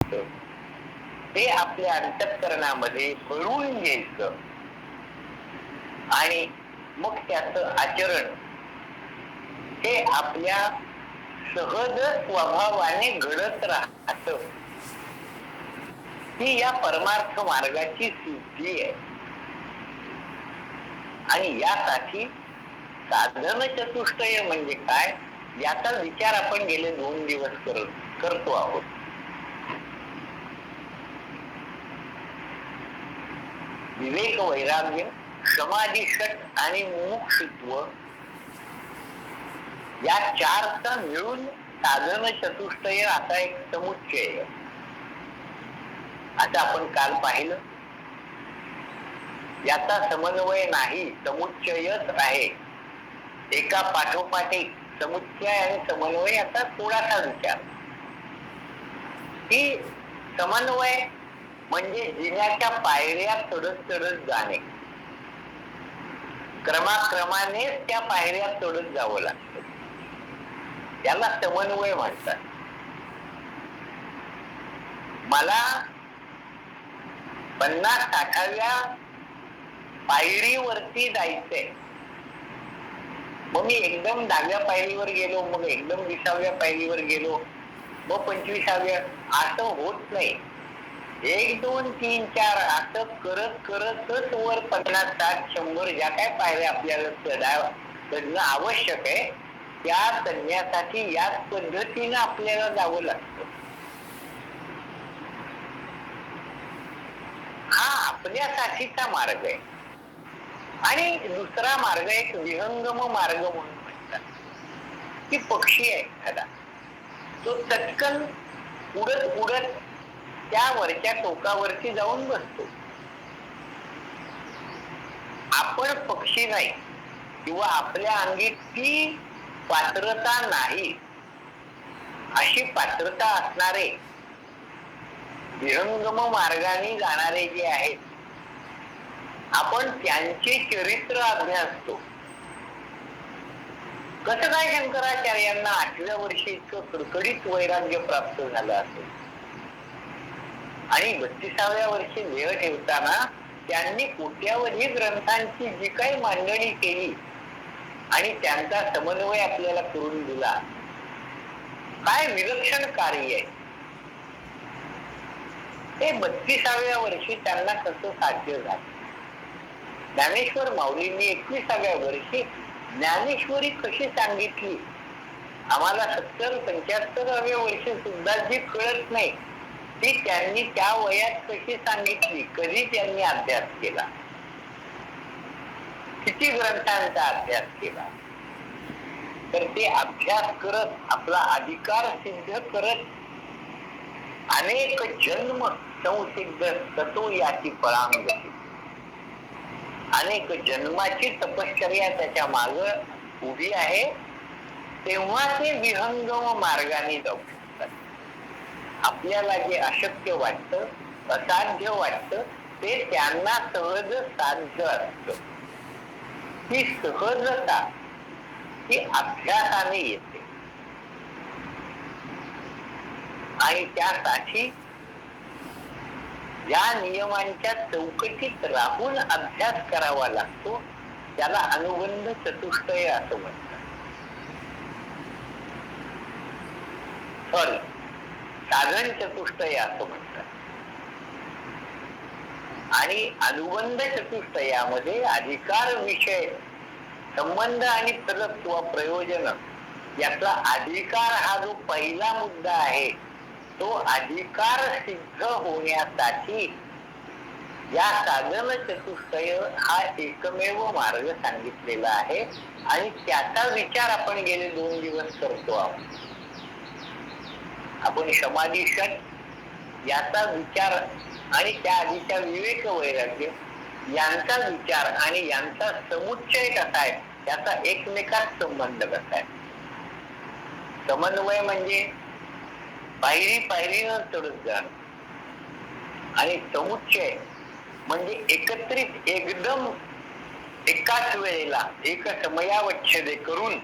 असतं ते आपल्या अंतःकरणामध्ये भरून घ्यायचं आणि मग त्याचं आचरण हे आपल्या सहज स्वभावाने घडत राहत. ही या परमार्थ मार्गाची सिद्धी आहे. आणि यासाठी साधन चतुष्टय म्हणजे काय याचा विचार आपण गेले 2 दिवस करतो आहोत. विवेक, वैराग्य, समाधी, षट आणि मुमुक्षुत्व या 4चा मिळून साधन चतुष्टय असा एक समुच्चय. आता आपण काल पाहिलं याचा समन्वय नाही, समुच्चयच आहे. एका पाठोपाठ एक समुच्चय आणि समन्वय याचा थोडासा विचार. ही समन्वय म्हणजे जिन्याच्या पायऱ्या चढत चढत जाणे, क्रमाक्रमानेच त्या पायऱ्या चढत जावं लागतं, त्याला समन्वय म्हणतात. मला 50-60व्या पायरीवरती जायचंय, मग मी एकदम 10व्या पायरीवर गेलो, मग एकदम 20व्या पायरीवर गेलो, मग 25व्या, असं होत नाही. 1, 2, 3, 4 असं करत करतच वर 50, 60, 100 ज्या काय पायऱ्या आपल्याला चढणं आवश्यक आहे त्या चढण्यासाठी याच पद्धतीनं आपल्याला जावं लागतं. हा आपल्यासाठीचा मार्ग आहे. आणि दुसरा मार्ग एक विहंगम मार्ग म्हणून म्हणतात, की पक्षी आहे एखादा, तो चटकन उडत उडत त्या वरच्या टोकावरती जाऊन बसतो. आपण पक्षी नाही किंवा आपल्या अंगी ती पात्रता नाही अशी पात्रता असणारे विहंगम मार्गाने जाणारे जे आहेत, आपण त्यांचे चरित्र अभ्यासतो. कसं काय शंकराचार्यांना 8व्या वर्षी इतकं कडकडीत वैराग्य प्राप्त झालं असेल आणि 32व्या वर्षी देह ठेवताना त्यांनी कोट्यावधी ग्रंथांची जी काही मांडणी केली आणि त्यांचा समन्वय आपल्याला करून दिला, काय विलक्षण कार्य आहे. ते 32व्या वर्षी त्यांना कसं साध्य झालं. ज्ञानेश्वर माऊलींनी 21व्या वर्षी ज्ञानेश्वरी कशी सांगितली, आम्हाला 70-75व्या वर्षी सुद्धा जी कळत नाही ती त्यांनी त्या वयात कशी सांगितली, कधी त्यांनी अभ्यास केला, किती ग्रंथांचा अभ्यास केला. तर ते अभ्यास करत आपला अधिकार सिद्ध करत अनेक जन्म संसिद्ध ततो याची परांगती, अनेक जन्माची तपश्चर्या त्याच्या माग उभी आहे, तेव्हा ते विहंगम मार्गाने जाऊ शकतात. आपल्याला जे अशक्य वाटतं, असाध्य वाटतं, ते त्यांना सहज साध्य असतं. ही सहजता ही अभ्यासाने येते आणि त्यासाठी या नियमांच्या चौकटीत राहून अभ्यास करावा लागतो. त्याला अनुबंध चतुष्टय असं म्हणतात. सॉरी, साधन चतुष्टय असं म्हणतात. आणि अनुबंध चतुष्टयामध्ये अधिकार, विषय, संबंध आणि फलक किंवा प्रयोजन यातला अधिकार हा जो पहिला मुद्दा आहे, तो अधिकार सिद्ध होण्यासाठी या साधन चतुष्टय हा एकमेव मार्ग सांगितलेला आहे आणि त्याचा विचार आपण गेले 2 दिवस करतो आहोत. आपण समाधी षट याचा विचार आणि त्या आधीच्या विवेक, वैराग्य यांचा विचार आणि यांचा समुच्चय कसा आहे, त्याचा एकमेकात संबंध कसा आहे. समन्वय म्हणजे पायरी पायरीनं चढत जाणं आणि समुच्चय म्हणजे एकत्रित एकदम एकाच वेळेला एक समयावच्छेद करून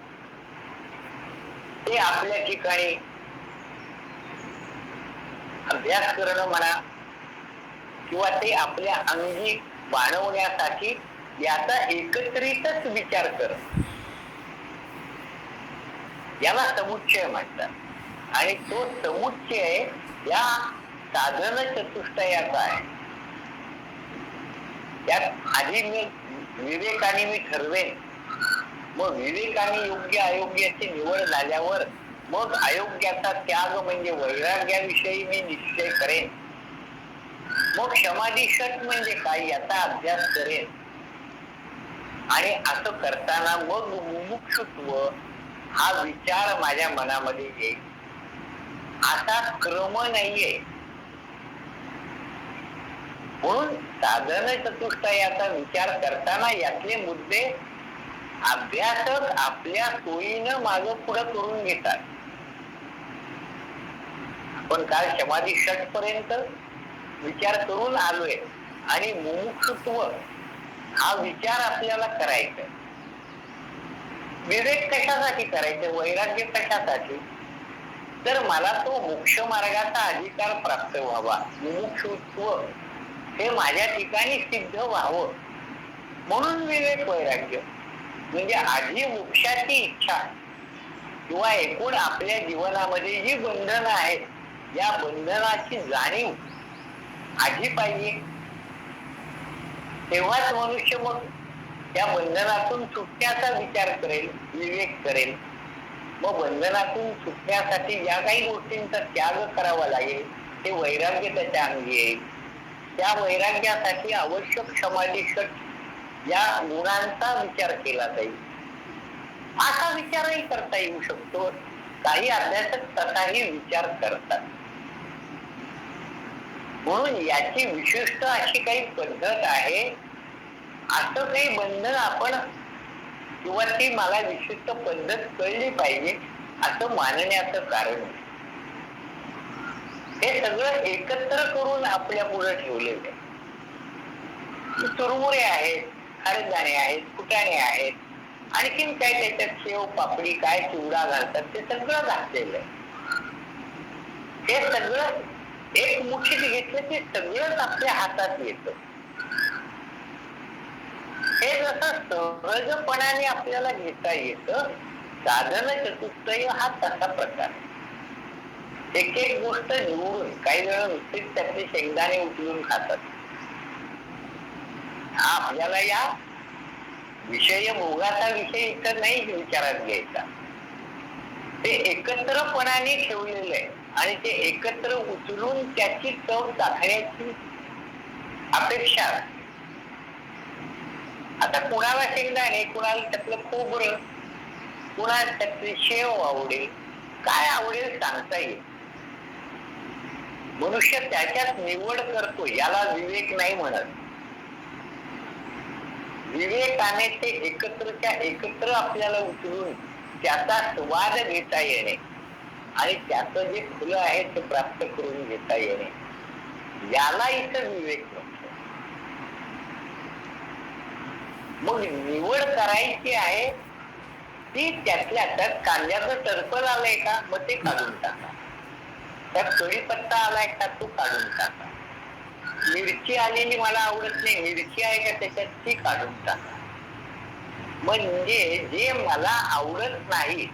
ते आपल्या ठिकाणी अभ्यास करणं म्हणा किंवा ते आपल्या अंगी बाणवण्यासाठी याचा एकत्रितच विचार करणं, याला समुच्चय म्हणतात. आणि तो समुच्चय या साधन चतुष्टयाचा आहे. त्यात आधी विवेकाने मी ठरवेन, मग विवेकाने योग्य अयोग्याची निवड झाल्यावर मग अयोग्याचा त्याग म्हणजे वैराग्याविषयी मी निश्चय करेन. मग समाधी षट म्हणजे काय याचा अभ्यास करेन. आणि असं करताना मग मुमुक्षुत्व हा विचार माझ्या मनामध्ये येईल. असा क्रम नाहीये. म्हणून साधन चतुष्टयाचा विचार करताना यातले मुद्दे अभ्यासक आपल्या सोयीनं मागं पुढं करून घेतात. आपण काल समाधी षट पर्यंत विचार करून आलोय आणि मुमुक्षुत्व हा विचार आपल्याला करायचा. विवेक कशासाठी करायचे, वैराग्य कशासाठी, तर मला तो मोक्ष मार्गाचा अधिकार प्राप्त व्हावा. मुमुक्षुत्व हे माझ्या ठिकाणी सिद्ध व्हावं म्हणून विवेक वैराग्य. म्हणजे आधी मोक्षाची इच्छा किंवा एकूण आपल्या जीवनामध्ये जी बंधनं आहेत या बंधनाची जाणीव आधी पाहिजे. तेव्हाच मनुष्य मग त्या बंधनातून सुटण्याचा विचार करेल, विवेक करेल. मग बंधनातून सुटण्यासाठी ज्या काही गोष्टींचा त्याग करावा लागेल ते वैराग्य त्याच्या अंगी येईल. त्या वैराग्यासाठी आवश्यक समाधी षट या गुणांचा विचार केला जाईल. असा विचारही करता येऊ शकतो. काही अभ्यासक तसाही विचार करतात. म्हणून याची विशिष्ट अशी काही पद्धत आहे असं काही बंधन आपण किंवा ती मला विशिष्ट पद्धत कळली पाहिजे असं मानण्याचं कारण हे सगळं एकत्र करून आपल्या पुढे ठेवलेलं आहे. चुरमुरे आहेत, खारदाणे आहेत, फुटाणे आहेत, आणखीन काय त्याच्यात शेव पापडी काय चिवडा घालतात ते सगळं घातलेलं आहे. हे सगळं एक मुठीत घेतलं की सगळंच आपल्या हातात येतं. हे जसं सहजपणाने आपल्याला घेता येतं, साधन चतुष्टय हा तसा प्रकार. एक एक गोष्ट निवडून, काही जण नुसतीच त्यातले शेंगदाणे उचलून खातात. हा आपल्याला या विषय भोगाचा विषय इतर नाही विचारात घ्यायचा. ते एकत्रपणाने ठेवलेलं आहे आणि ते एकत्र उचलून त्याची चव चाखण्याची अपेक्षा. आता कुणाला शेंगदाणे, कुणाला त्यातलं खोबरं, कुणाला त्यातली शेव आवडेल, काय आवडेल सांगता येईल. मनुष्य त्याच्यात निवड करतो, याला विवेक नाही म्हणत. विवेकाने ते एकत्रच्या एकत्र आपल्याला उचलून त्याचा स्वाद घेता येणे आणि त्याचं जे फुलं आहे ते प्राप्त करून घेता येणे, याला इथं विवेक म्हणतो. मग निवड करायची आहे ती त्यातल्या त्यात. कांद्याचं टरफल आलंय का, मग ते काढून टाका. त्यात कढीपत्ता आलाय का, तो काढून टाका. मिरची आलेली मला आवडत नाही, मिरची आहे का त्याच्यात, ती काढून टाका. म्हणजे जे मला आवडत नाही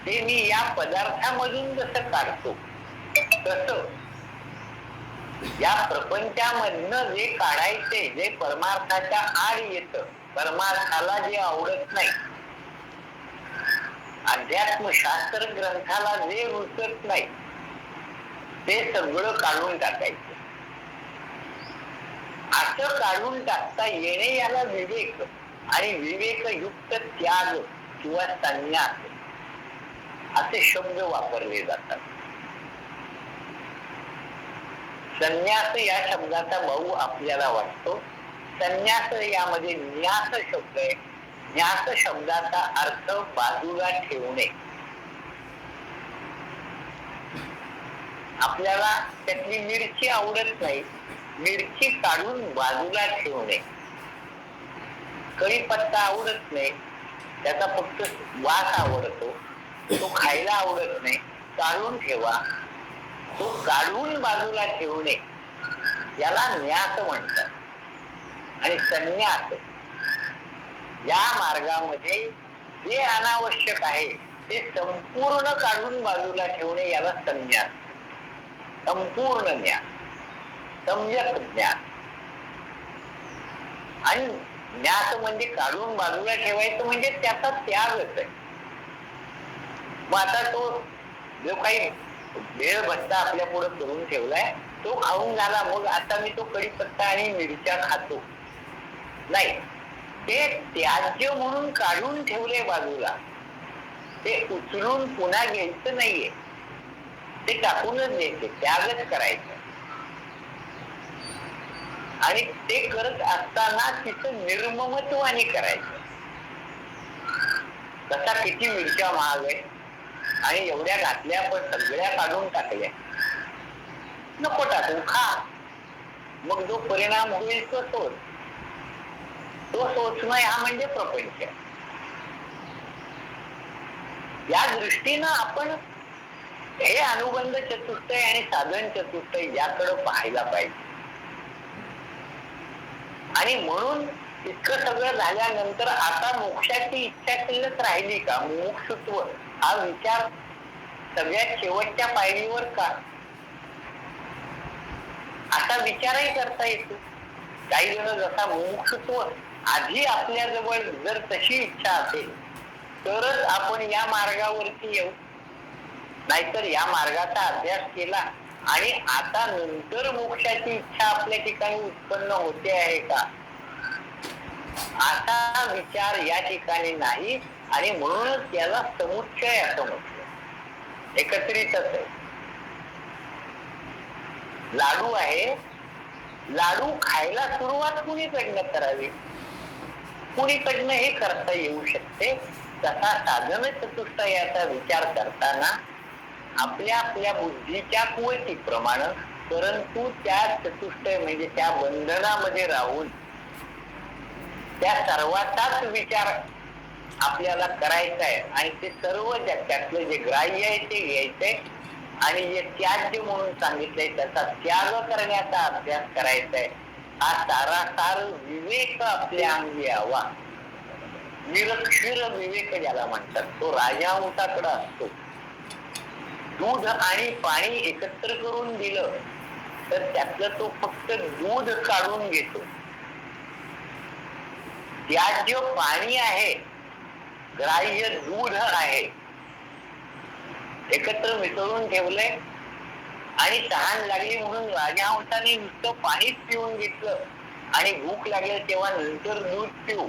ते मी या पदार्थामधून जसं काढतो तसं या प्रपंचामधनं जे काढायचे, जे परमार्थाच्या आड येतं, परमार्थाला जे आवडत नाही, अध्यात्मशास्त्र ग्रंथाला जे रुचत नाही ते सगळं काढून टाकायचं. असं काढून टाकता येणे याला विवेक आणि विवेकयुक्त त्याग किंवा संन्यास असे शब्द वापरले जातात. संन्यास या शब्दाचा भाऊ आपल्याला वाटतो. संन्यास यामध्ये न्यास शब्द आहे. न्यास शब्दाचा अर्थ बाजूला ठेवणे. आपल्याला त्यातली मिरची आवडत नाही, मिरची काढून बाजूला ठेवणे. कढीपत्ता आवडत नाही, त्याचा फक्त वास आवडतो, तो खायला आवडत नाही, काढून ठेवा. तो काढून बाजूला ठेवणे याला न्यास म्हणतात. आणि संन्यास या मार्गामध्ये जे अनावश्यक आहे ते संपूर्ण काढून बाजूला ठेवणे याला संन्यास, संपूर्ण ज्ञान, सम्यक ज्ञान. आणि न्यास म्हणजे काढून बाजूला ठेवायचं म्हणजे त्याचा त्यागच आहे. मग आता तो जो काही भेळ भत्ता आपल्या पुढे करून ठेवलाय तो खाऊन झाला, मग आता मी तो कढीपत्ता आणि मिरच्या खातो नाही, ते त्याज्य म्हणून काढून ठेवले बाजूला, ते उचलून पुन्हा घ्यायचं नाहीये, ते टाकूनच द्यायचे, त्यागच करायचं. आणि ते करत असताना तिचं निर्ममत्वाने करायचं. तसा किती मिरच्या महाग आहे आणि एवढ्या घातल्या पण सगळ्या काढून टाकल्या, नको टाकू, खा. मग जो परिणाम होईल तो सोच, तो सोचणं हा म्हणजे प्रपंच. या दृष्टीनं आपण हे अनुबंध चतुष्टय आणि साधन चतुष्टय याकडे पाहायला पाहिजे. आणि म्हणून इतकं सगळं झाल्यानंतर आता मोक्षाची इच्छा शिल्लक राहिली का? मुमुक्षुत्व हा विचार सगळ्यात शेवटच्या पायरीवर का? असा विचारही करता येतो. काही जण जसा मुमुक्षुत्व आधी आपल्या जवळ जर तशी इच्छा असेल तरच आपण या मार्गावरती येऊ, नाहीतर या मार्गाचा अभ्यास केला आणि आता नंतर मोक्षाची इच्छा आपल्या ठिकाणी उत्पन्न होते आहे का, असा विचार या ठिकाणी नाही. आणि म्हणूनच त्याला समुच्चय असं म्हटलं, एकत्रितच आहे. लाडू आहे, लाडू खायला सुरुवात कुणीकडनं करावी, कुणीकडनं हे करता येऊ शकते. तसा साधन चतुष्टयाचा विचार करताना आपल्या आपल्या बुद्धीच्या कुवतीप्रमाणे, परंतु त्या चतुष्टय म्हणजे त्या बंधनामध्ये राहून त्या सर्वाचाच विचार आपल्याला करायचा आहे. आणि ते सर्व त्यातलं जे ग्राह्य आहे ते घ्यायचंय आणि जे त्याज्य म्हणून सांगितलंय त्याचा त्याग करण्याचा अभ्यास करायचा आहे. हा सारासार विवेक आपल्या अंगी यावा. निरक्षर विवेक ज्याला म्हणतात तो राजहंसाकडे असतो. दूध आणि पाणी एकत्र करून दिलं तर त्यातलं तो फक्त दूध काढून घेतो. त्याज्य पाणी आहे, ग्राह्य दूध आहे, एकत्र मिसळून ठेवलंय आणि तहान लागली म्हणून राजहंसाने नुसतं पाणीच पिऊन घेतलं आणि भूक लागली तेव्हा नंतर दूध पिऊ,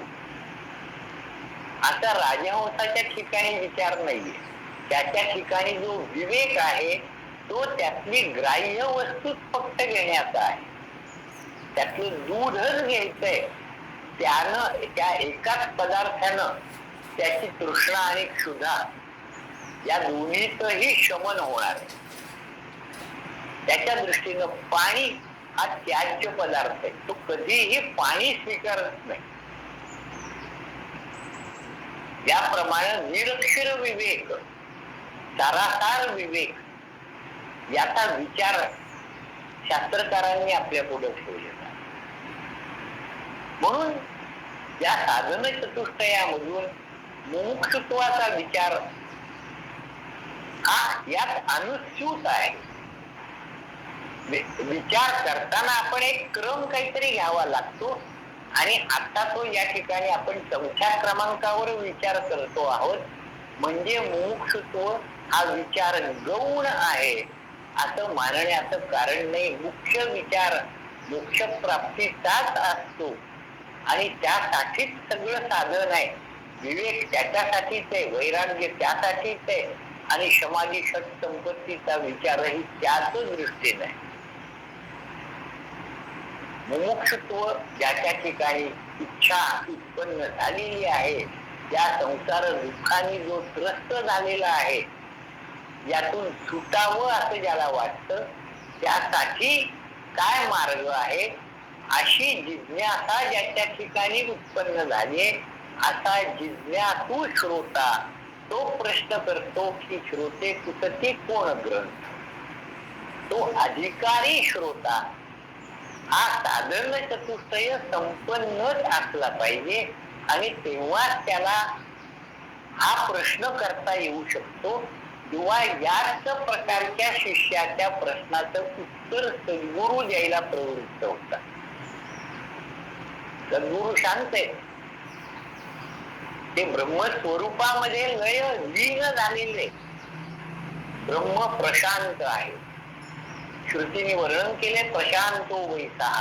आता राजहंसाच्या ठिकाणी विचार नाहीये. त्याच्या ठिकाणी जो विवेक आहे तो त्यातली ग्राह्य वस्तूच फक्त घेण्याचा आहे. त्यातलं दूधच घ्यायचंय. त्यानं त्या एकाच पदार्थानं त्याची तृष्णा आणि क्षुधा या दोन्हीतही शमन होणार आहे. त्याच्या दृष्टीनं पाणी हा त्याज्य पदार्थ आहे, तो कधीही पाणी स्वीकारत नाही. याप्रमाणे निरक्षर विवेक, सारासार विवेक याचा विचार शास्त्रकारांनी आपल्या पुढे ठेवलेला. म्हणून या साधन चतुष्टयामधून मुमुक्षुत्वाचा विचार हा यात अनुस्यूत आहे. विचार करताना आपण एक क्रम काहीतरी घ्यावा लागतो आणि आता तो या ठिकाणी आपण चौथ्या क्रमांकावर विचार करतो आहोत. म्हणजे मुमुक्षुत्व हा विचार गौण आहे असं मानण्याचं कारण नाही. मुख्य विचार मोक्ष प्राप्तीचाच असतो आणि त्यासाठीच सगळं साधन आहे. विवेक त्याच्यासाठीच आहे, वैराग्य त्यासाठीच आहे आणि समाधी षट संपत्तीचा विचारही त्याच दृष्टीने आहे. मुमुक्षुत्व ज्याच्या ठिकाणी इच्छा उत्पन्न झालेली आहे, त्या संसार दुःखाने जो त्रस्त झालेला आहे, यातून सुटावं असं ज्याला वाटतं, त्यासाठी काय मार्ग आहे अशी जिज्ञासा ज्याच्या ठिकाणी उत्पन्न झाली, असा जिज्ञासू श्रोता तो प्रश्न करतो की श्रोते कुठती कोण ग्रंथ. तो अधिकारी श्रोता हा साधन चतुष्टय संपन्नच असला पाहिजे आणि तेव्हाच त्याला हा प्रश्न करता येऊ शकतो किंवा याच प्रकारच्या शिष्याच्या प्रश्नाचं उत्तर सद्गुरु द्यायला प्रवृत्त होतात. सद्गुरु शांत आहे, ते ब्रह्मस्वरूपामध्ये लय लीन झालेले, ब्रह्म प्रशांत आहे. श्रुतीने वर्णन केले प्रशांतो वैसा,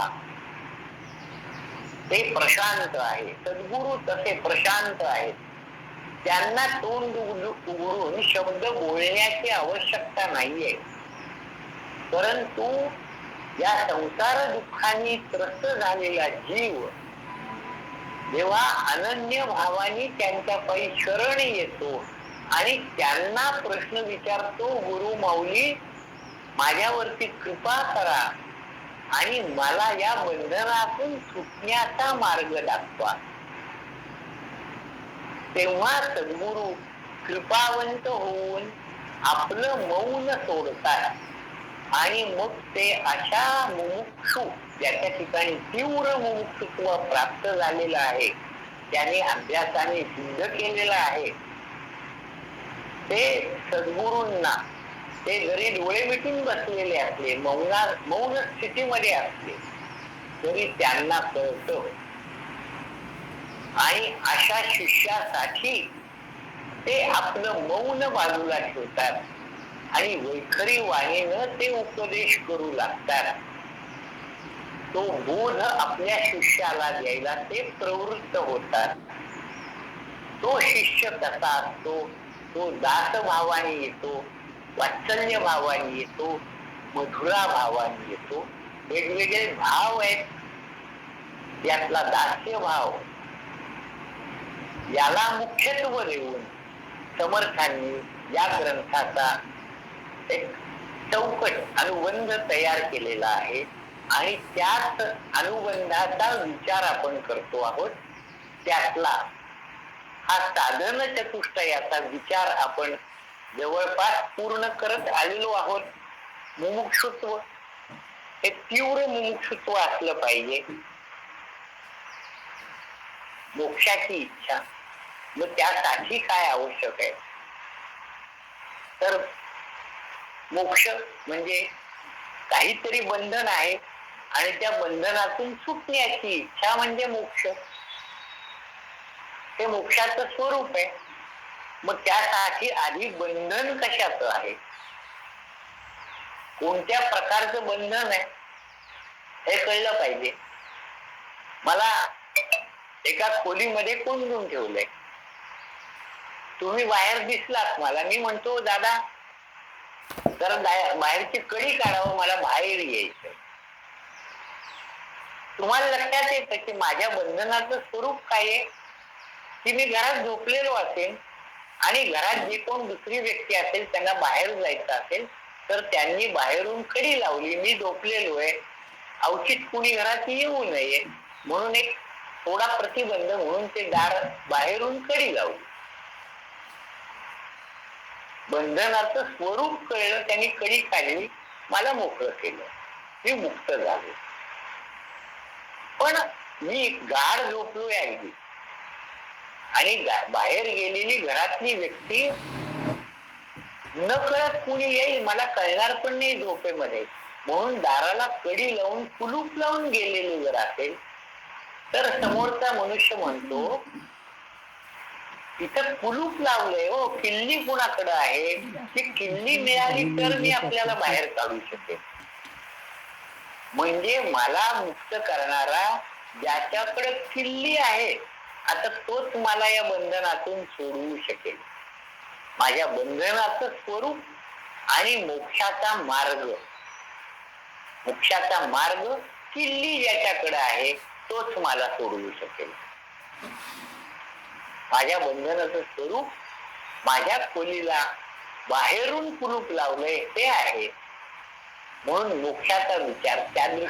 ते प्रशांत आहे. सद्गुरु तसे प्रशांत आहेत. त्यांना तोंड उघडून शब्द बोलण्याची आवश्यकता नाहीये, परंतु या संसार दुःखाने त्रस्त झालेला जीव जेव्हा अनन्य भावाने त्यांच्या पायी शरण येतो आणि त्यांना प्रश्न विचारतो, गुरु माऊली माझ्यावरती कृपा करा आणि मला या बंधनातून सुटण्याचा मार्ग दाखवा, तेव्हा सद्गुरु कृपावंत होऊन आपलं मौन सोडतात आणि मग ते अशा मुमुक्षु, ज्याच्या ठिकाणी तीव्र मुमुक्षुत्व प्राप्त झालेलं आहे, त्याने अभ्यासाने सिद्ध केलेलं आहे, ते सद्गुरूंना ते जरी डोळे मिटून बसलेले असले, मौन स्थितीमध्ये असले तरी त्यांना कळतं. आणि अशा शिष्यासाठी ते आपलं मौन बाजूला ठेवतात आणि वैखरी वाणीनं ते उपदेश करू लागतात. तो बोध आपल्या शिष्याला द्यायला ते प्रवृत्त होतात. तो शिष्य कसा असतो, तो दास भावाने येतो, वात्सल्य भावाने येतो, मधुरा भावाने येतो. वेगवेगळे भाव आहेत. यातला दास्य भाव याला मुख्यत्व देऊन समर्थांनी या ग्रंथाचा एक चौकट अनुबंध तयार केलेला आहे आणि त्याच अनुबंधाचा विचार आपण करतो आहोत. त्यातला हा साधन चतुष्टयाचा विचार आपण जवळपास पूर्ण करत आलेलो आहोत. मुमुक्षुत्व हे तीव्र मुमुक्षुत्व असलं पाहिजे, मोक्षाची इच्छा. मग त्यासाठी काय आवश्यक आहे, तर मोक्ष म्हणजे काहीतरी बंधन आहे आणि त्या बंधनातून सुटण्याची इच्छा म्हणजे मोक्ष. ते मोक्षाचं स्वरूप आहे. मग त्यासाठी आधी बंधन कशाचं आहे, कोणत्या प्रकारचं बंधन आहे हे कळलं पाहिजे. मला एका खोलीमध्ये कोंडून ठेवलंय, तुम्ही बाहेर दिसलात, मला मी म्हणतो दादा जरा बाहेरची कडी काढावं, मला बाहेर यायचं. तुम्हाला लक्षात येतं की माझ्या बंधनाचं स्वरूप काय आहे, की मी घरात झोपलेलो असेल आणि घरात जे कोण दुसरी व्यक्ती असेल त्यांना बाहेर जायचं असेल तर त्यांनी बाहेरून कडी लावली, मी झोपलेलो आहे, अवचित कुणी घरात येऊ नये म्हणून एक थोडा प्रतिबंध म्हणून ते दार बाहेरून कडी लावली. बंधनाचं स्वरूप कळलं, त्यांनी कडी काढली, मला मोकळं केलं, मी मुक्त झालो. पण मी गाढ झोपलोय अगदी आणि बाहेर गेलेली घरातली व्यक्ती न कळत कुणी येईल, मला कळणार पण नाही झोपेमध्ये, म्हणून दाराला कडी लावून कुलूप लावून गेलेली जर असेल तर समोरचा मनुष्य म्हणतो इथं कुलूप लावलंय, हो किल्ली कुणाकडे आहे, ती किल्ली मिळाली तर मी आपल्याला बाहेर काढू शकेल. म्हणजे मला मुक्त करणारा ज्याच्याकडे किल्ली आहे, आता तोच मला या बंधनातून सोडवू शकेल. माझ्या बंधनाचं स्वरूप आणि मोक्षाचा मार्ग किल्ली ज्याच्याकडे आहे तोच मला सोडवू शकेल. माझ्या बंधनाचं स्वरूप माझ्या खोलीला बाहेरून कुलूप लावलंय ते आहे, म्हणून मोक्षाचा विचार त्या